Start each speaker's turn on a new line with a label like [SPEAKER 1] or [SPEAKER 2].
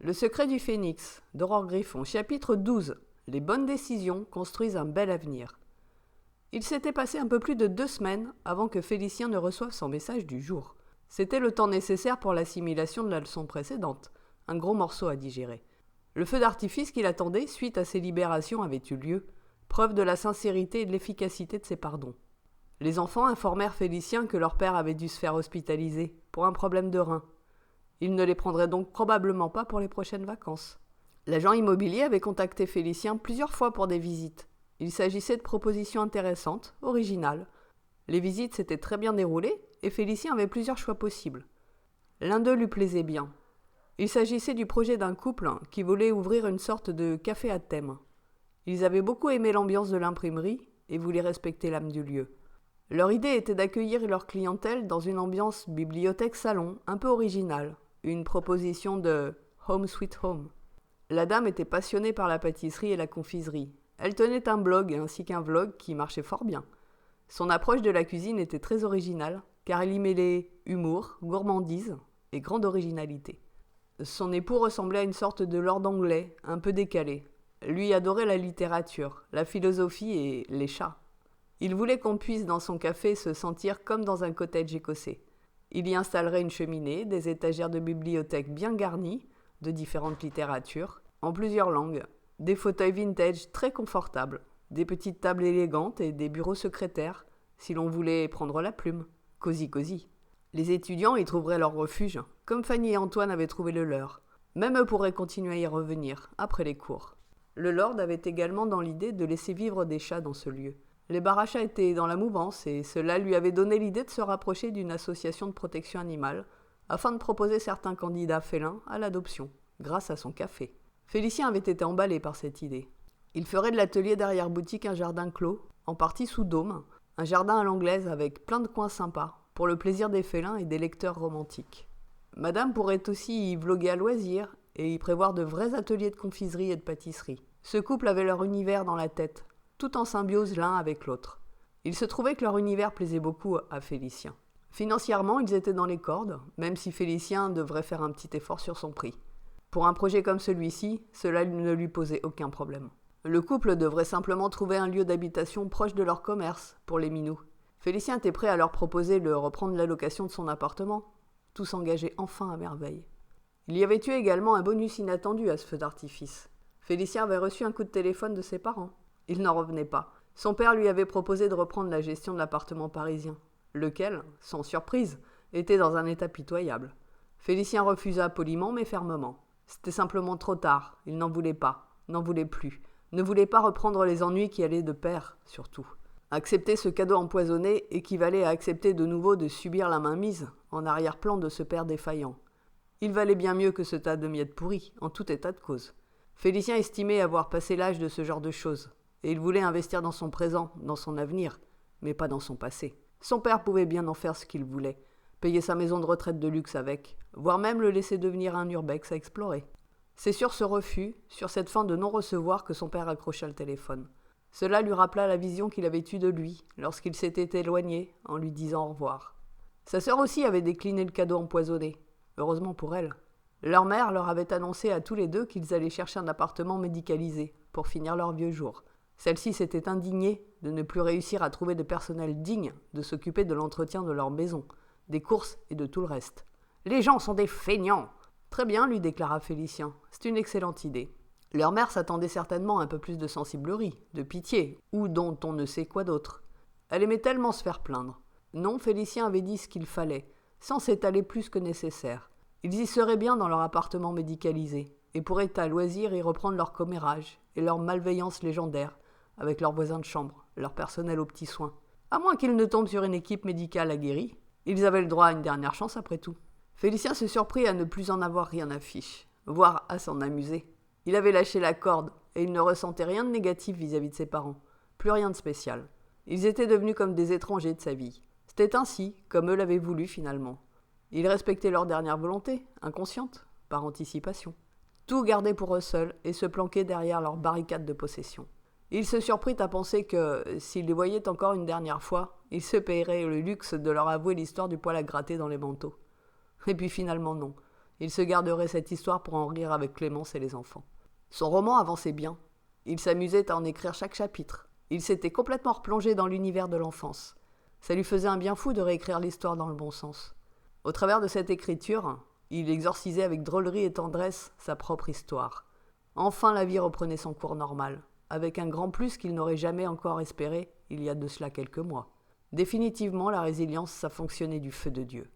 [SPEAKER 1] Le secret du phénix, d'Aurore Griffon, chapitre 12. Les bonnes décisions construisent un bel avenir. Il s'était passé un peu plus de 2 semaines avant que Félicien ne reçoive son message du jour. C'était le temps nécessaire pour l'assimilation de la leçon précédente, un gros morceau à digérer. Le feu d'artifice qu'il attendait suite à ses libérations avait eu lieu, preuve de la sincérité et de l'efficacité de ses pardons. Les enfants informèrent Félicien que leur père avait dû se faire hospitaliser pour un problème de rein. Il ne les prendrait donc probablement pas pour les prochaines vacances. L'agent immobilier avait contacté Félicien plusieurs fois pour des visites. Il s'agissait de propositions intéressantes, originales. Les visites s'étaient très bien déroulées et Félicien avait plusieurs choix possibles. L'un d'eux lui plaisait bien. Il s'agissait du projet d'un couple qui voulait ouvrir une sorte de café à thème. Ils avaient beaucoup aimé l'ambiance de l'imprimerie et voulaient respecter l'âme du lieu. Leur idée était d'accueillir leur clientèle dans une ambiance bibliothèque-salon un peu originale, une proposition de « Home Sweet Home ». La dame était passionnée par la pâtisserie et la confiserie. Elle tenait un blog ainsi qu'un vlog qui marchait fort bien. Son approche de la cuisine était très originale, car elle y mêlait humour, gourmandise et grande originalité. Son époux ressemblait à une sorte de lord anglais, un peu décalé. Lui adorait la littérature, la philosophie et les chats. Il voulait qu'on puisse dans son café se sentir comme dans un cottage écossais. Il y installerait une cheminée, des étagères de bibliothèque bien garnies, de différentes littératures, en plusieurs langues, des fauteuils vintage très confortables, des petites tables élégantes et des bureaux secrétaires, si l'on voulait prendre la plume. Cosy cosy. Les étudiants y trouveraient leur refuge, comme Fanny et Antoine avaient trouvé le leur. Même eux pourraient continuer à y revenir, après les cours. Le lord avait également dans l'idée de laisser vivre des chats dans ce lieu. Les bar à chats étaient dans la mouvance et cela lui avait donné l'idée de se rapprocher d'une association de protection animale afin de proposer certains candidats félins à l'adoption, grâce à son café. Félicien avait été emballé par cette idée. Il ferait de l'atelier d'arrière-boutique un jardin clos, en partie sous dôme, un jardin à l'anglaise avec plein de coins sympas, pour le plaisir des félins et des lecteurs romantiques. Madame pourrait aussi y vloguer à loisir et y prévoir de vrais ateliers de confiserie et de pâtisserie. Ce couple avait leur univers dans la tête, tout en symbiose l'un avec l'autre. Il se trouvait que leur univers plaisait beaucoup à Félicien. Financièrement, ils étaient dans les cordes, même si Félicien devrait faire un petit effort sur son prix. Pour un projet comme celui-ci, cela ne lui posait aucun problème. Le couple devrait simplement trouver un lieu d'habitation proche de leur commerce, pour les minous. Félicien était prêt à leur proposer de reprendre la location de son appartement. Tout s'engageait enfin à merveille. Il y avait eu également un bonus inattendu à ce feu d'artifice. Félicien avait reçu un coup de téléphone de ses parents. Il n'en revenait pas. Son père lui avait proposé de reprendre la gestion de l'appartement parisien, lequel, sans surprise, était dans un état pitoyable. Félicien refusa poliment mais fermement. C'était simplement trop tard, il n'en voulait pas, n'en voulait plus, ne voulait pas reprendre les ennuis qui allaient de pair, surtout. Accepter ce cadeau empoisonné équivalait à accepter de nouveau de subir la mainmise, en arrière-plan de ce père défaillant. Il valait bien mieux que ce tas de miettes pourries, en tout état de cause. Félicien estimait avoir passé l'âge de ce genre de choses, et il voulait investir dans son présent, dans son avenir, mais pas dans son passé. Son père pouvait bien en faire ce qu'il voulait, payer sa maison de retraite de luxe avec, voire même le laisser devenir un urbex à explorer. C'est sur ce refus, sur cette fin de non-recevoir que son père accrocha le téléphone. Cela lui rappela la vision qu'il avait eue de lui, lorsqu'il s'était éloigné, en lui disant au revoir. Sa sœur aussi avait décliné le cadeau empoisonné, heureusement pour elle. Leur mère leur avait annoncé à tous les deux qu'ils allaient chercher un appartement médicalisé, pour finir leurs vieux jours. Celle-ci s'était indignée de ne plus réussir à trouver de personnel digne de s'occuper de l'entretien de leur maison, des courses et de tout le reste. « Les gens sont des feignants !» « Très bien, lui déclara Félicien. C'est une excellente idée. » Leur mère s'attendait certainement à un peu plus de sensiblerie, de pitié, ou dont on ne sait quoi d'autre. Elle aimait tellement se faire plaindre. Non, Félicien avait dit ce qu'il fallait, sans s'étaler plus que nécessaire. Ils y seraient bien dans leur appartement médicalisé, et pourraient à loisir y reprendre leur commérage et leur malveillance légendaire, avec leurs voisins de chambre, leur personnel aux petits soins. À moins qu'ils ne tombent sur une équipe médicale aguerrie, ils avaient le droit à une dernière chance après tout. Félicien se surprit à ne plus en avoir rien à fiche, voire à s'en amuser. Il avait lâché la corde, et il ne ressentait rien de négatif vis-à-vis de ses parents. Plus rien de spécial. Ils étaient devenus comme des étrangers de sa vie. C'était ainsi, comme eux l'avaient voulu finalement. Il respectait leur dernière volonté, inconsciente, par anticipation. Tout garder pour eux seuls et se planquer derrière leur barricade de possession. Il se surprit à penser que, s'il les voyait encore une dernière fois, il se paierait le luxe de leur avouer l'histoire du poil à gratter dans les manteaux. Et puis finalement non. Il se garderait cette histoire pour en rire avec Clémence et les enfants. Son roman avançait bien. Il s'amusait à en écrire chaque chapitre. Il s'était complètement replongé dans l'univers de l'enfance. Ça lui faisait un bien fou de réécrire l'histoire dans le bon sens. Au travers de cette écriture, il exorcisait avec drôlerie et tendresse sa propre histoire. Enfin, la vie reprenait son cours normal, avec un grand plus qu'il n'aurait jamais encore espéré il y a de cela quelques mois. Définitivement, la résilience, ça fonctionnait du feu de Dieu.